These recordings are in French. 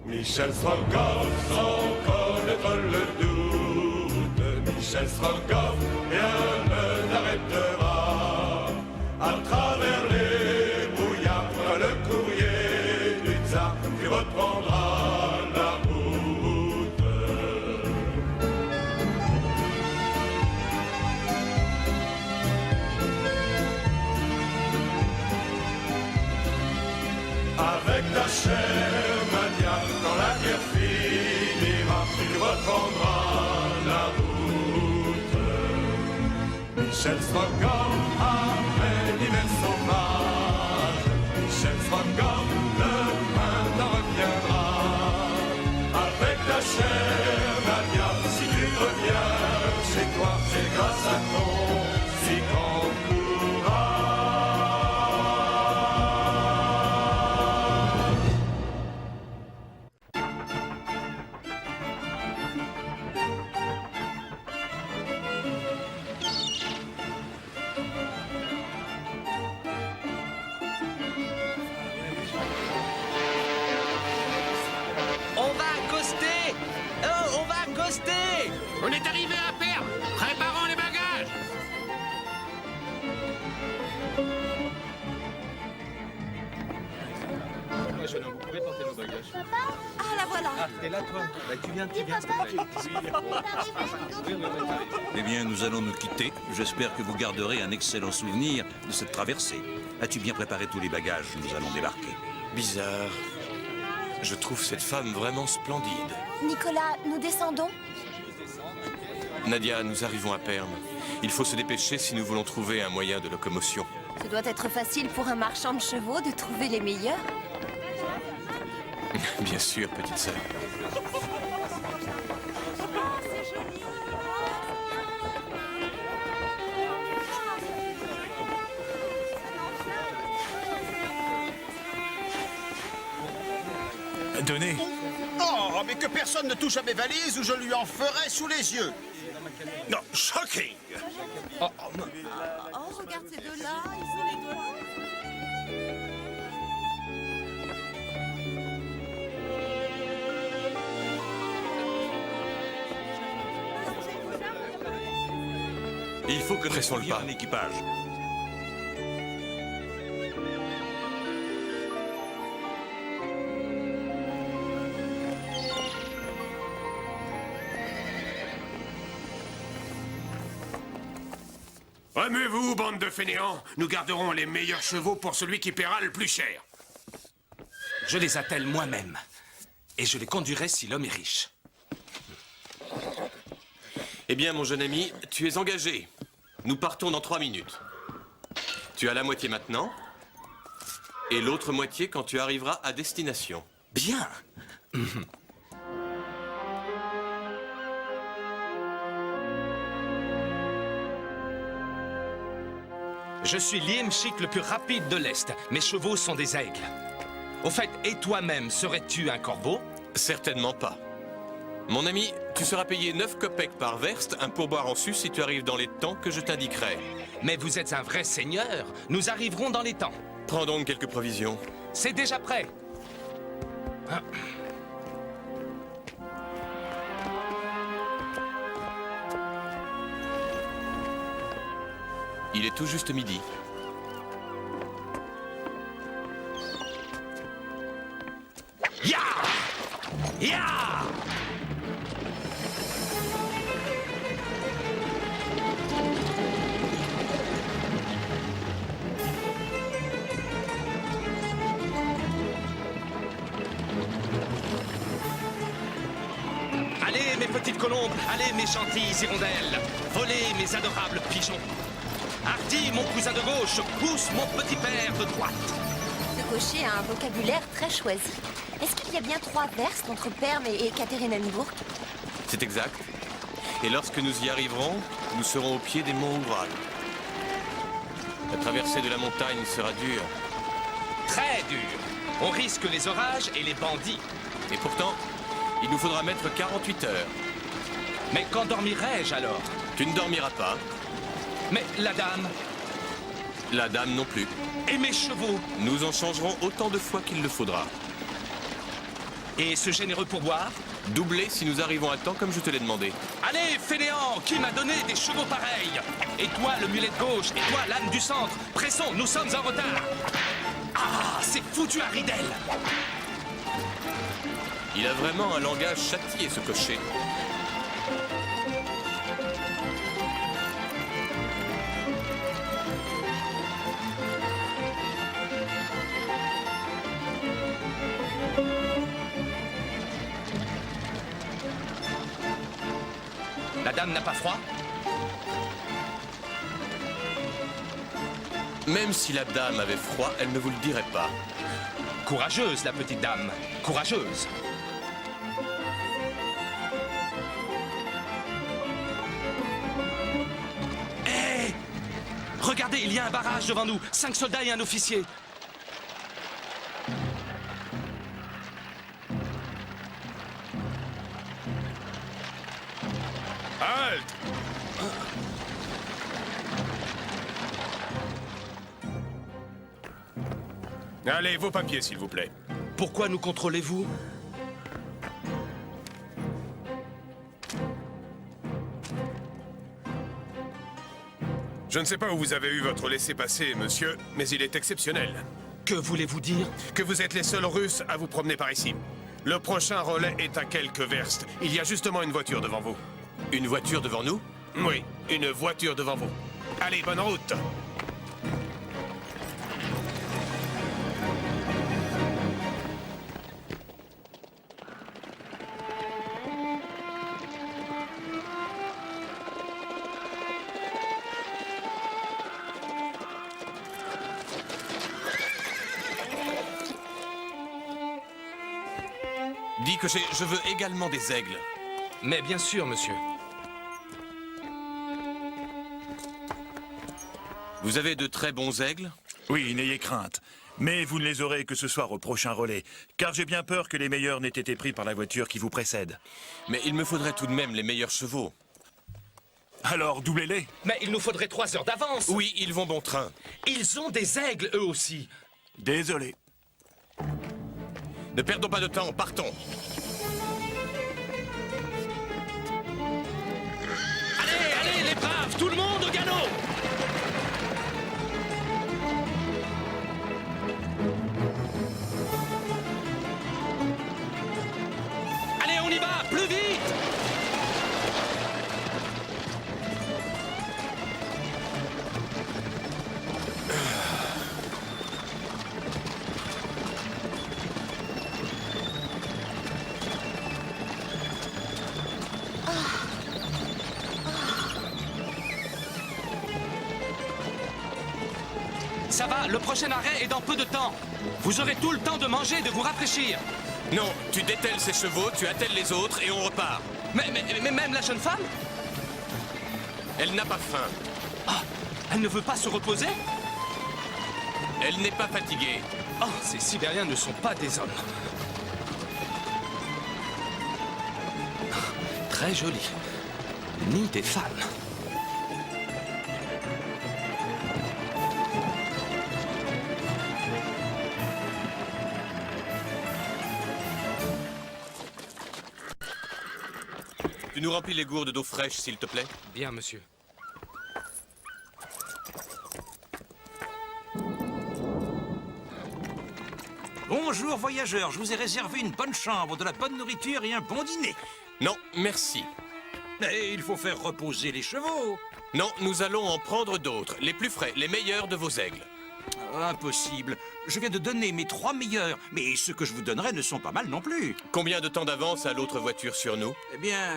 Michel Strogoff, sans connaître le doute, Michel Strogoff, rien ne l'arrêtera. À travers les brouillards, le courrier du tsar qui reprendra la route. Avec la chair Nadia, quand la guerre finira, il reprendra la route. Michel Strogoff, après l'hiver sauvage, Michel Strogoff, le printemps reviendra. Avec ta chère Nadia, si tu reviens chez toi, c'est grâce à ton si grand On est arrivé à Perm. Préparons les bagages. Jeune homme, vous pouvez porter nos bagages. Ah, la voilà. Ah, t'es là, toi. Bah, tu viens. Dis, papa. Eh bien, nous allons nous quitter. J'espère que vous garderez un excellent souvenir de cette traversée. As-tu bien préparé tous les bagages? Nous allons débarquer. Bizarre. Je trouve cette femme vraiment splendide. Nicolas, nous descendons? Nadia, nous arrivons à Perm. Il faut se dépêcher si nous voulons trouver un moyen de locomotion. Ce doit être facile pour un marchand de chevaux de trouver les meilleurs. Bien sûr, petite sœur. Donnez. Oh, mais que personne ne touche à mes valises ou je lui en ferai sous les yeux. Non, shocking. Oh, regarde ces deux-là, ils sont les doigts. Il faut que nous Pressons le trouvions pas. un équipage. Remuez-vous, bande de fainéants. Nous garderons les meilleurs chevaux pour celui qui paiera le plus cher. Je les attelle moi-même. Et je les conduirai si l'homme est riche. Eh bien, mon jeune ami, tu es engagé. Nous partons dans 3 minutes. Tu as la moitié maintenant, et l'autre moitié quand tu arriveras à destination. Bien. Je suis l'Iemschik le plus rapide de l'Est. Mes chevaux sont des aigles. Au fait, et toi-même, serais-tu un corbeau? Certainement pas. Mon ami, tu seras payé 9 kopecks par verste, un pourboire en sus si tu arrives dans les temps que je t'indiquerai. Mais vous êtes un vrai seigneur. Nous arriverons dans les temps. Prends donc quelques provisions. C'est déjà prêt. Il est tout juste midi. Ya! Ya! Allez, mes petites colombes, allez, mes gentilles hirondelles, volez, mes adorables pigeons. Hardy, mon cousin de gauche, pousse mon petit père de droite. Ce cocher a un vocabulaire très choisi. Est-ce qu'il y a bien 3 verstes entre Perm et Ekaterinenburg? C'est exact. Et lorsque nous y arriverons, nous serons au pied des monts Oural. La traversée de la montagne sera dure. Très dur. On risque les orages et les bandits. Et pourtant, il nous faudra mettre 48 heures. Mais quand dormirai-je alors? Tu ne dormiras pas. Mais la dame? La dame non plus. Et mes chevaux? Nous en changerons autant de fois qu'il le faudra. Et ce généreux pourboire? Doublé si nous arrivons à temps comme je te l'ai demandé. Allez, fainéant, qui m'a donné des chevaux pareils? Et toi, le mulet de gauche, et toi, l'âne du centre. Pressons, nous sommes en retard. Ah, c'est foutu à Ridel. Il a vraiment un langage châtié, ce cocher. La dame n'a pas froid? Même si la dame avait froid, elle ne vous le dirait pas. Courageuse, la petite dame. Courageuse. Hé! Regardez, il y a un barrage devant nous. 5 soldats et un officier. Halte! Allez, vos papiers, s'il vous plaît. Pourquoi nous contrôlez-vous? Je ne sais pas où vous avez eu votre laissez-passer, monsieur, mais il est exceptionnel. Que voulez-vous dire? Que vous êtes les seuls Russes à vous promener par ici. Le prochain relais est à quelques verstes. Il y a justement une voiture devant vous. Une voiture devant nous? Oui, une voiture devant vous. Allez, bonne route! Dis que je veux également des aigles. Mais bien sûr, monsieur. Vous avez de très bons aigles? Oui, n'ayez crainte. Mais vous ne les aurez que ce soir au prochain relais, car j'ai bien peur que les meilleurs n'aient été pris par la voiture qui vous précède. Mais il me faudrait tout de même les meilleurs chevaux. Alors, doublez-les. Mais il nous faudrait 3 heures d'avance. Oui, ils vont bon train. Ils ont des aigles, eux aussi. Désolé. Ne perdons pas de temps, partons. Allez, allez, les braves, tout le monde au galop! Allez, on y va, plus vite! Ça va, le prochain arrêt est dans peu de temps. Vous aurez tout le temps de manger et de vous rafraîchir. Non, tu dételles ces chevaux, tu attelles les autres et on repart. Mais même la jeune femme? Elle n'a pas faim. Ah, elle ne veut pas se reposer? Elle n'est pas fatiguée. Oh, ces Sibériens ne sont pas des hommes. Très joli. Ni des femmes. Tu nous remplis les gourdes d'eau fraîche, s'il te plaît? Bien, monsieur. Bonjour voyageurs, je vous ai réservé une bonne chambre, de la bonne nourriture et un bon dîner. Non, merci. Mais il faut faire reposer les chevaux. Non, nous allons en prendre d'autres, les plus frais, les meilleurs de vos aigles. Impossible. Je viens de donner mes 3 meilleurs, mais ceux que je vous donnerai ne sont pas mal non plus. Combien de temps d'avance a l'autre voiture sur nous? Eh bien,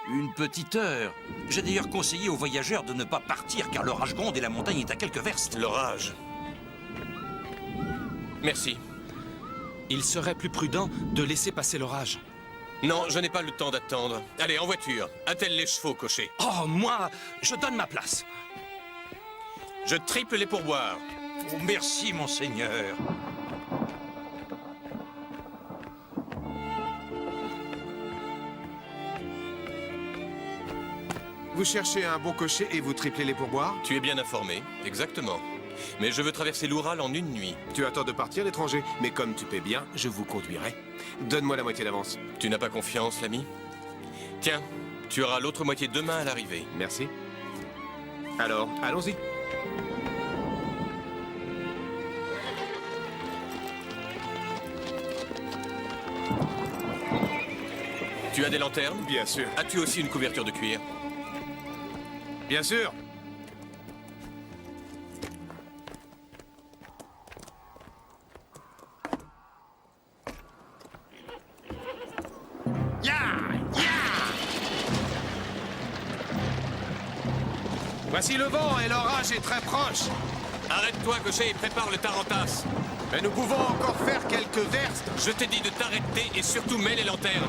une petite heure. J'ai d'ailleurs conseillé aux voyageurs de ne pas partir car l'orage gronde et la montagne est à quelques verstes. L'orage. Merci. Il serait plus prudent de laisser passer l'orage. Non, je n'ai pas le temps d'attendre. Allez, en voiture. Attelle les chevaux, cocher. Oh, moi, je donne ma place. Je triple les pourboires. Oh, merci, monseigneur. Vous cherchez un bon cocher et vous triplez les pourboires? Tu es bien informé, exactement. Mais je veux traverser l'Oural en une nuit. Tu attends de partir, l'étranger. Mais comme tu paies bien, je vous conduirai. Donne-moi la moitié d'avance. Tu n'as pas confiance, l'ami? Tiens, tu auras l'autre moitié demain à l'arrivée. Merci. Alors, allons-y. Tu as des lanternes? Bien sûr. As-tu aussi une couverture de cuir? Bien sûr. Voici le vent et l'orage est très proche. Arrête-toi, cocher, et prépare le tarantas. Mais nous pouvons encore faire quelques verstes. Je t'ai dit de t'arrêter et surtout mets les lanternes.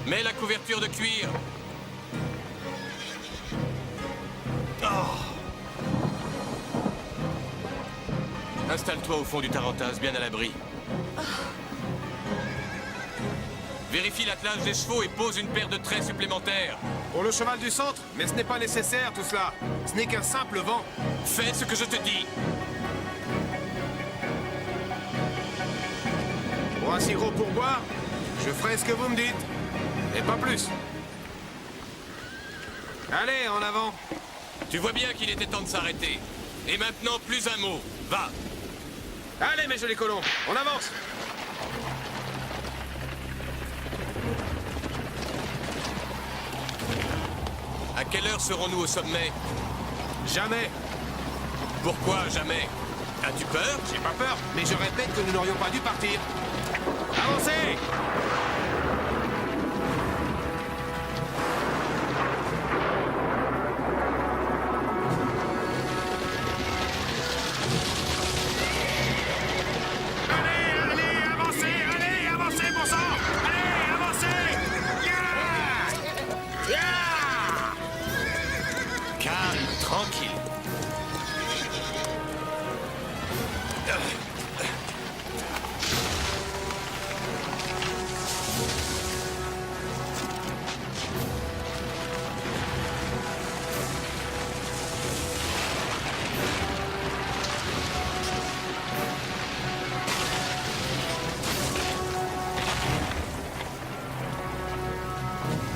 Mets la couverture de cuir. Installe-toi au fond du tarantas, bien à l'abri. Vérifie l'attelage des chevaux et pose une paire de traits supplémentaires. Pour le cheval du centre. Mais ce n'est pas nécessaire, tout cela. Ce n'est qu'un simple vent. Fais ce que je te dis. Pour un si gros pourboire, je ferai ce que vous me dites. Et pas plus. Allez, en avant. Tu vois bien qu'il était temps de s'arrêter. Et maintenant, plus un mot. Va. Allez, mes jolis colons, on avance. À quelle heure serons-nous au sommet? Jamais. Pourquoi jamais? As-tu peur? J'ai pas peur, mais je répète que nous n'aurions pas dû partir. Avancez! Calme, tranquille.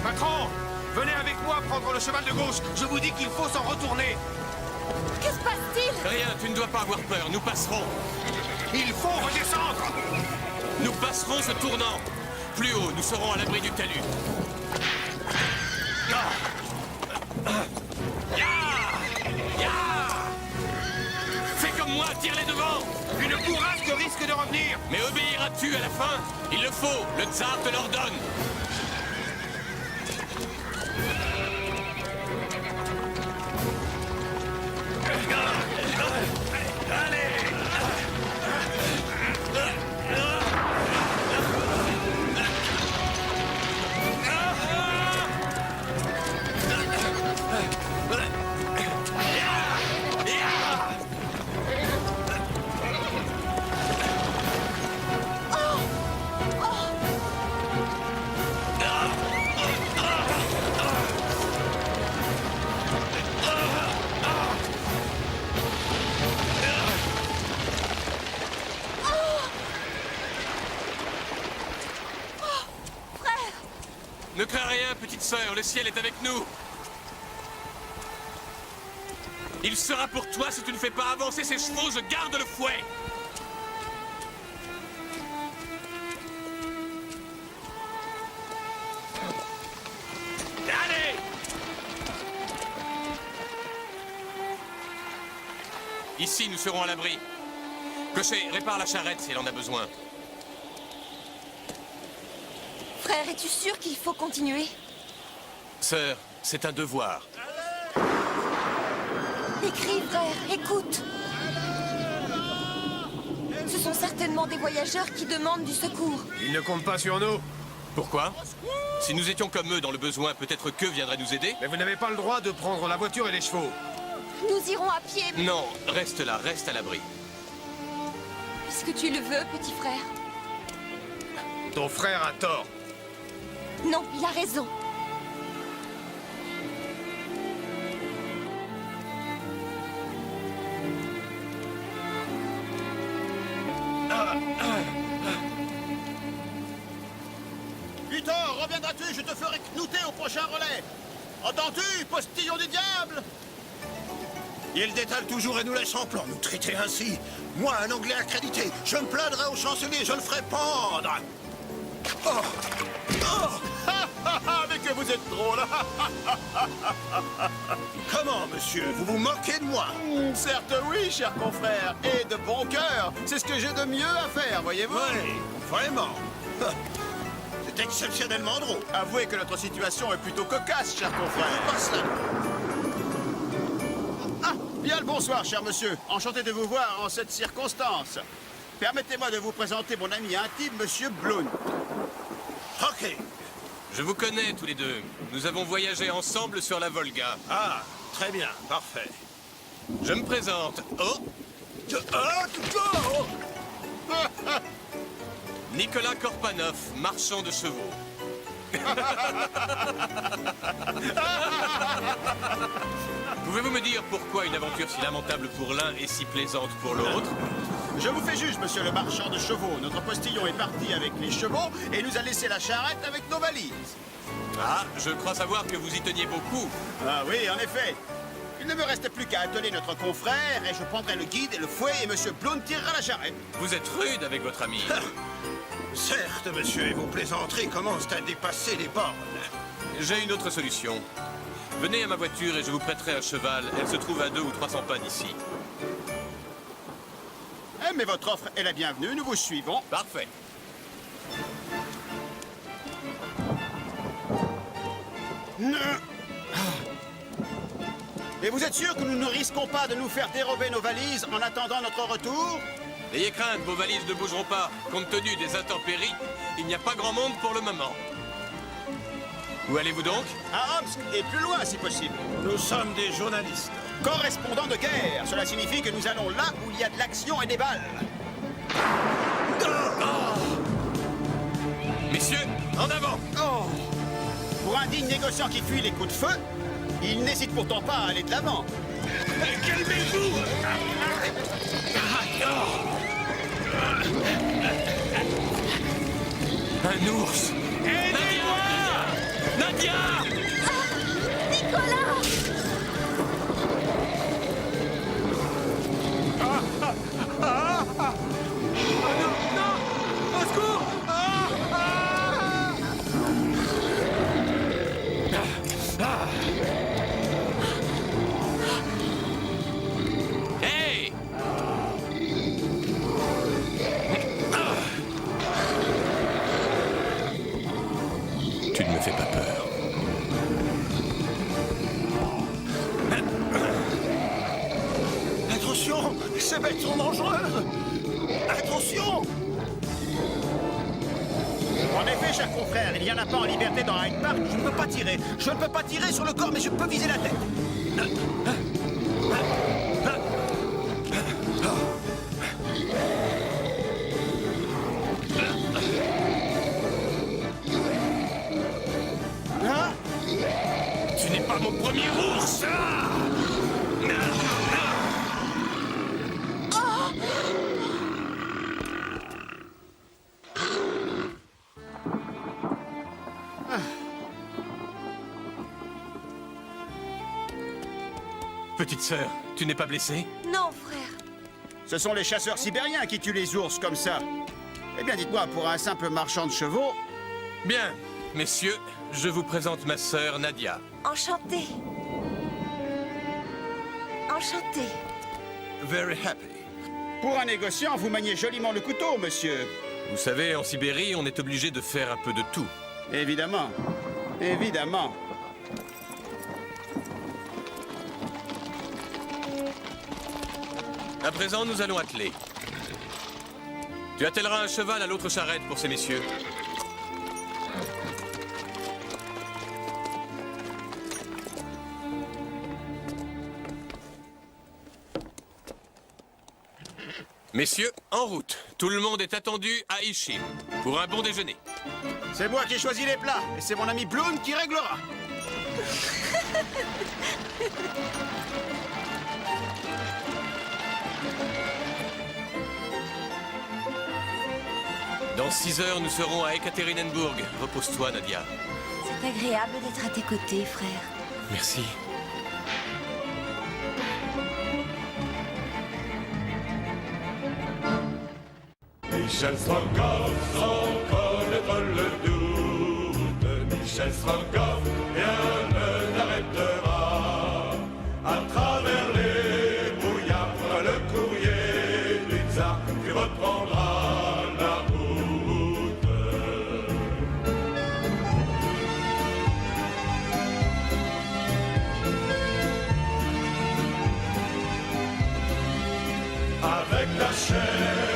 Patron, venez avec moi prendre le cheval de gauche. Je vous dis qu'il faut s'en retourner. Que se passe-t-il? Rien, tu ne dois pas avoir peur, nous passerons. Il faut redescendre. Nous passerons ce tournant. Plus haut, nous serons à l'abri du talus. Fais comme moi, tire-les devant. Une bourrasque risque de revenir. Mais obéiras-tu à la fin? Il le faut, le tsar te l'ordonne. Ne crains rien, petite sœur, le ciel est avec nous. Il sera pour toi si tu ne fais pas avancer ces chevaux, je garde le fouet. Allez! Ici, nous serons à l'abri. Cocher, répare la charrette si elle en a besoin. Frère, es-tu sûr qu'il faut continuer? Sœur, c'est un devoir. Écris, frère, écoute. Ce sont certainement des voyageurs qui demandent du secours. Ils ne comptent pas sur nous. Pourquoi? Si nous étions comme eux dans le besoin, peut-être qu'eux viendraient nous aider? Mais vous n'avez pas le droit de prendre la voiture et les chevaux. Nous irons à pied, Non, reste là, reste à l'abri. puisque tu le veux, petit frère. Ton frère a tort. Non, il a raison. Luthor, reviendras-tu? Je te ferai knouter au prochain relais. Entends-tu, postillon du diable? Il détale toujours et nous laisse en plan, nous traiter ainsi. Moi, un Anglais accrédité, je me plaindrai au chancelier, je le ferai pendre. Oh. Oh. Mais que vous êtes drôle. Comment, monsieur? Vous vous moquez de moi? Certes oui, cher confrère, et de bon cœur. C'est ce que j'ai de mieux à faire, voyez-vous? Oui, vraiment. C'est exceptionnellement drôle. Avouez que notre situation est plutôt cocasse, cher confrère. Pas cela. Ah, bien le bonsoir, cher monsieur. Enchanté de vous voir en cette circonstance. Permettez-moi de vous présenter mon ami intime, monsieur Blount. Ok. Je vous connais tous les deux. Nous avons voyagé ensemble sur la Volga. Ah, très bien, parfait. Je me présente. Oh, Nicolas Korpanov, marchand de chevaux. Pouvez-vous me dire pourquoi une aventure si lamentable pour l'un et si plaisante pour l'autre? Je vous fais juge, monsieur le marchand de chevaux. Notre postillon est parti avec les chevaux et nous a laissé la charrette avec nos valises. Ah, je crois savoir que vous y teniez beaucoup. Ah oui, en effet. Il ne me reste plus qu'à atteler notre confrère et je prendrai le guide et le fouet et monsieur Blount tirera la charrette. Vous êtes rude avec votre ami. Certes, monsieur, et vos plaisanteries commencent à dépasser les bornes. J'ai une autre solution. Venez à ma voiture et je vous prêterai un cheval. Elle se trouve à 200 ou 300 pas d'ici. Eh, mais votre offre est la bienvenue, nous vous suivons. Parfait. Et vous êtes sûr que nous ne risquons pas de nous faire dérober nos valises en attendant notre retour? N'ayez crainte, vos valises ne bougeront pas. Compte tenu des intempéries, il n'y a pas grand monde pour le moment. Où allez-vous donc? À Omsk et plus loin si possible. Nous sommes des journalistes. Correspondants de guerre. Cela signifie que nous allons là où il y a de l'action et des balles. Messieurs, en avant! Oh. Pour un digne négociant qui fuit les coups de feu, il n'hésite pourtant pas à aller de l'avant. Calmez-vous! Un ours! Aidez-moi! Nadia! Nicolas! Hey! Tu ne me fais pas peur. Attention, ces bêtes sont dangereuses. Attention! En effet, cher confrère, il n'y en a pas en liberté dans Hyde Park. Je ne peux pas tirer. Je ne peux pas tirer sur le corps, mais je peux viser la tête. Tu n'es pas mon premier ours! Petite sœur, tu n'es pas blessée? Non, frère. Ce sont les chasseurs sibériens qui tuent les ours comme ça. Eh bien, dites-moi, pour un simple marchand de chevaux... Bien, messieurs, je vous présente ma sœur Nadia. Enchantée. Enchantée. Very happy. Pour un négociant, vous maniez joliment le couteau, monsieur. Vous savez, en Sibérie, on est obligé de faire un peu de tout. Évidemment. Évidemment. À présent, nous allons atteler. Tu attelleras un cheval à l'autre charrette pour ces messieurs. Messieurs, en route. Tout le monde est attendu à Ishim pour un bon déjeuner. C'est moi qui ai choisi les plats, et c'est mon ami Bloom qui réglera. Dans 6 heures, nous serons à Ekaterinenburg. Repose-toi, Nadia. C'est agréable d'être à tes côtés, frère. Merci. Michel Strogoff, sans connaître le doute, Michel Strogoff, rien ne l'arrêtera. À travers les brouillards, le courrier du tsar, tu reprendras la route. Avec la chair